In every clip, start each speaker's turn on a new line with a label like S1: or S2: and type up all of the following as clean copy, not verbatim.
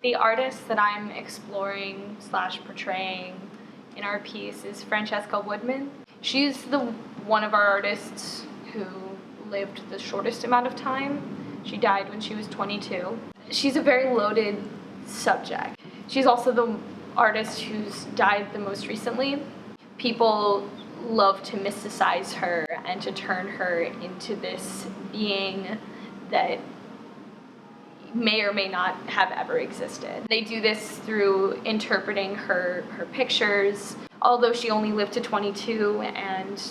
S1: The artist that I'm exploring / portraying in our piece is Francesca Woodman. She's one of our artists who lived the shortest amount of time. She died when she was 22. She's a very loaded subject. She's also the artist who's died the most recently. People love to mysticize her and to turn her into this being that may or may not have ever existed. They do this through interpreting her pictures. Although she only lived to 22 and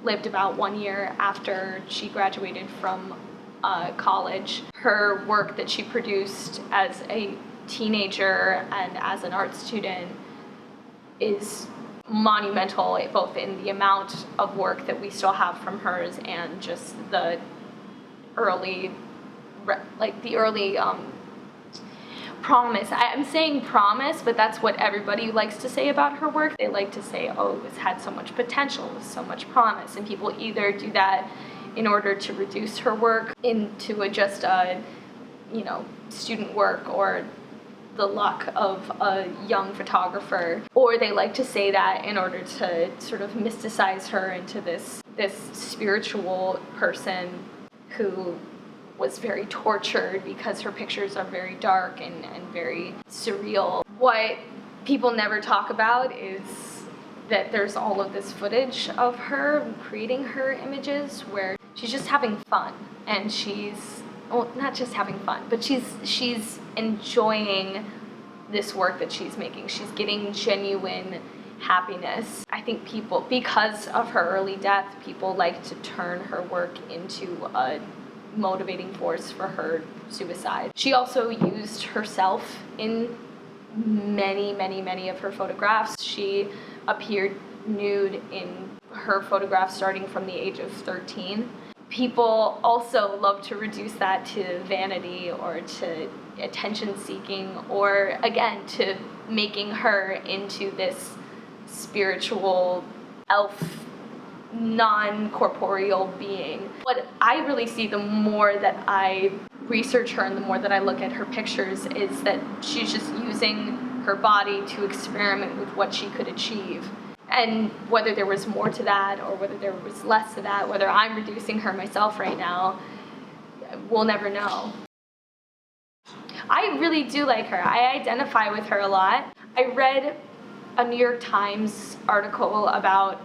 S1: lived about 1 year after she graduated from college, her work that she produced as a teenager and as an art student is monumental, both in the amount of work that we still have from hers and just the early promise. I'm saying promise, but that's what everybody likes to say about her work. They like to say, oh, it's had so much potential, so much promise, and people either do that in order to reduce her work into just a, student work or the luck of a young photographer, or they like to say that in order to sort of mysticize her into this spiritual person who was very tortured because her pictures are very dark and very surreal. What people never talk about is that there's all of this footage of her creating her images where she's just having fun, and not just having fun, but she's enjoying this work that she's making. She's getting genuine happiness. I think people, because of her early death, people like to turn her work into a motivating force for her suicide. She also used herself in many of her photographs. She appeared nude in her photographs starting from the age of 13. People also love to reduce that to vanity or to attention seeking, or again to making her into this spiritual elf, non-corporeal being. What I really see the more that I research her and the more that I look at her pictures is that she's just using her body to experiment with what she could achieve. And whether there was more to that or whether there was less to that, whether I'm reducing her myself right now, we'll never know. I really do like her. I identify with her a lot. I read a New York Times article about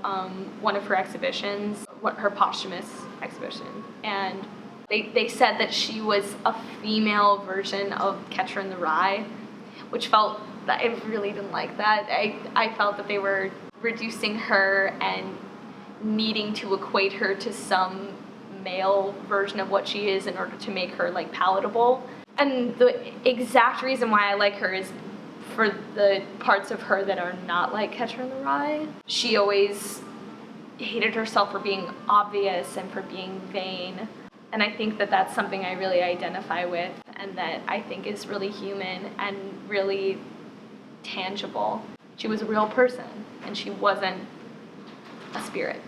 S1: one of her exhibitions, her posthumous exhibition, and they said that she was a female version of Catcher in the Rye, which felt that I really didn't like that. I felt that they were reducing her and needing to equate her to some male version of what she is in order to make her palatable. And the exact reason why I like her is for the parts of her that are not like Catcher in the Rye. She always hated herself for being obvious and for being vain. And I think that that's something I really identify with and that I think is really human and really tangible. She was a real person and she wasn't a spirit.